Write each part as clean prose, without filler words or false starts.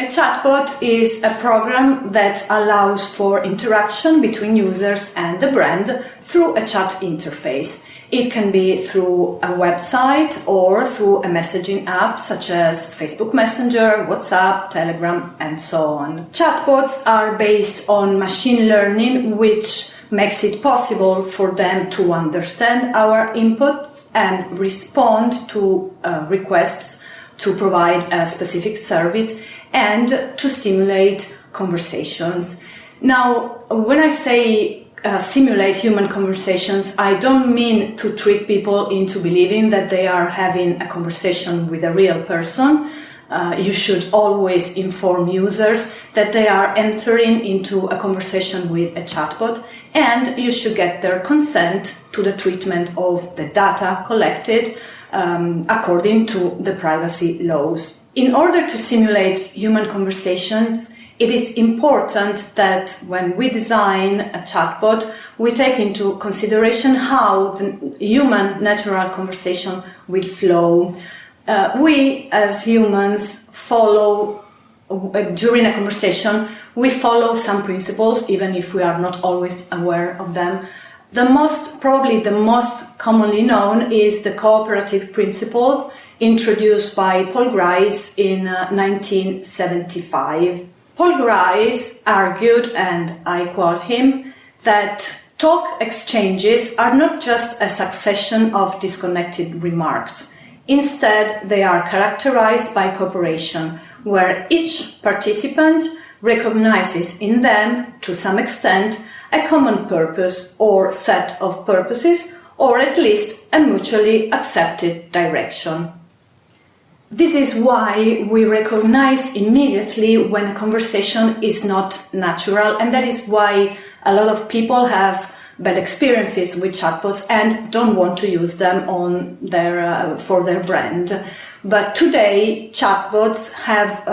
A chatbot is a program that allows for interaction between users and the brand through a chat interface. It can be through a website or through a messaging app such as Facebook Messenger, WhatsApp, Telegram, and so on. Chatbots are based on machine learning, which makes it possible for them to understand our inputs and respond to requests to provide a specific service and to simulate conversations. Now, when I say simulate human conversations, I don't mean to trick people into believing that they are having a conversation with a real person. You should always inform users that they are entering into a conversation with a chatbot, and you should get their consent to the treatment of the data collected according to the privacy laws. In order to simulate human conversations, it is important that when we design a chatbot, we take into consideration how the human natural conversation will flow. We, as humans, follow, during a conversation, we follow some principles, even if we are not always aware of them. Probably the most commonly known is the Cooperative Principle, introduced by Paul Grice in 1975. Paul Grice argued, and I quote him, that talk exchanges are not just a succession of disconnected remarks. Instead, they are characterized by cooperation, where each participant recognizes in them, to some extent, a common purpose or set of purposes, or at least a mutually accepted direction. This is why we recognize immediately when a conversation is not natural, and that is why a lot of people have bad experiences with chatbots and don't want to use them on for their brand. But today, chatbots have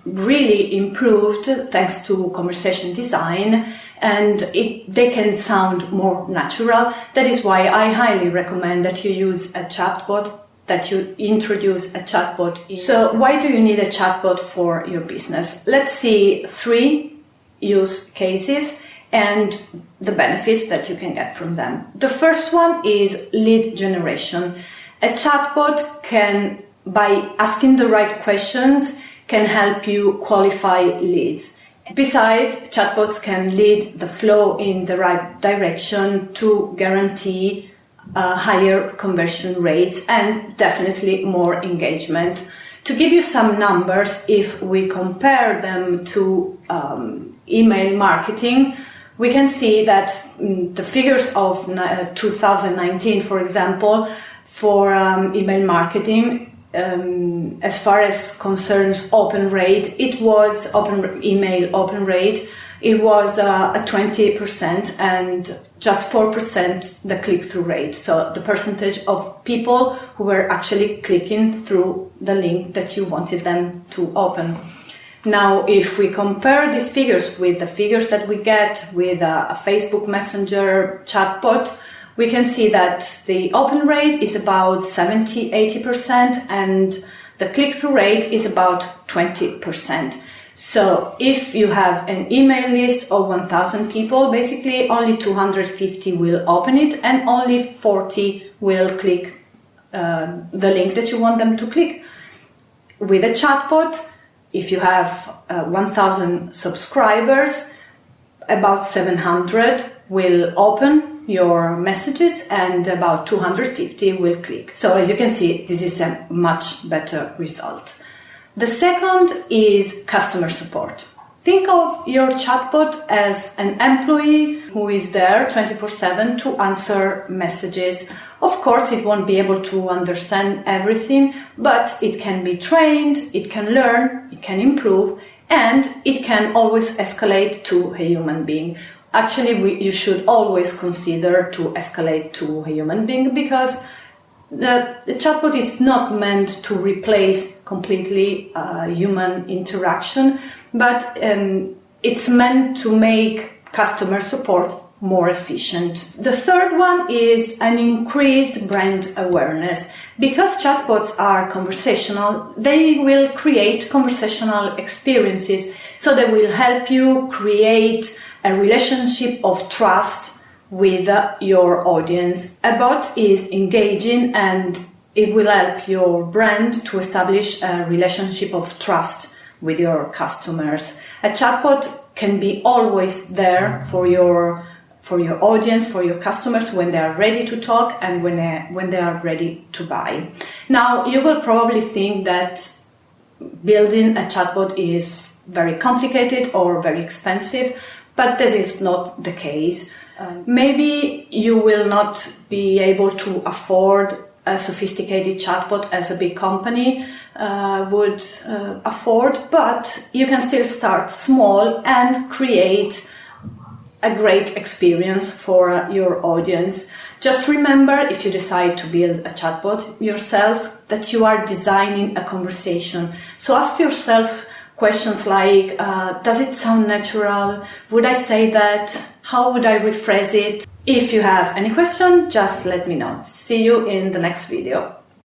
really improved thanks to conversation design, and they can sound more natural. That is why I highly recommend that you use a chatbot, that you introduce a chatbot. So why do you need a chatbot for your business? Let's see 3 use cases and the benefits that you can get from them. The first one is lead generation. A chatbot can, by asking the right questions, can help you qualify leads. Besides, chatbots can lead the flow in the right direction to guarantee higher conversion rates and definitely more engagement. To give you some numbers, if we compare them to email marketing, we can see that the figures of 2019, for example, for email marketing, as far as concerns open rate, it was email open rate. It was a 20% and just 4% the click-through rate. So the percentage of people who were actually clicking through the link that you wanted them to open. Now, if we compare these figures with the figures that we get with a Facebook Messenger chatbot, we can see that the open rate is about 70-80% and the click-through rate is about 20%. So if you have an email list of 1,000 people, basically only 250 will open it and only 40 will click the link that you want them to click. With a chatbot, if you have 1,000 subscribers, about 700 will open your messages and about 250 will click. So as you can see, this is a much better result. The second is customer support. Think of your chatbot as an employee who is there 24/7 to answer messages. Of course, it won't be able to understand everything, but it can be trained, it can learn, it can improve, and it can always escalate to a human being. Actually, you should always consider to escalate to a human being because the chatbot is not meant to replace completely human interaction, but it's meant to make customer support more efficient. The third one is an increased brand awareness. Because chatbots are conversational, they will create conversational experiences, so they will help you create a relationship of trust with your audience. A bot is engaging and it will help your brand to establish a relationship of trust with your customers. A chatbot can be always there for your audience, for your customers, when they are ready to talk and when they are ready to buy. Now, you will probably think that building a chatbot is very complicated or very expensive, but this is not the case. Maybe you will not be able to afford a sophisticated chatbot as a big company would afford, but you can still start small and create a great experience for your audience. Just remember, if you decide to build a chatbot yourself, that you are designing a conversation. So ask yourself questions like, does it sound natural? Would I say that? How would I rephrase it? If you have any question, just let me know. See you in the next video.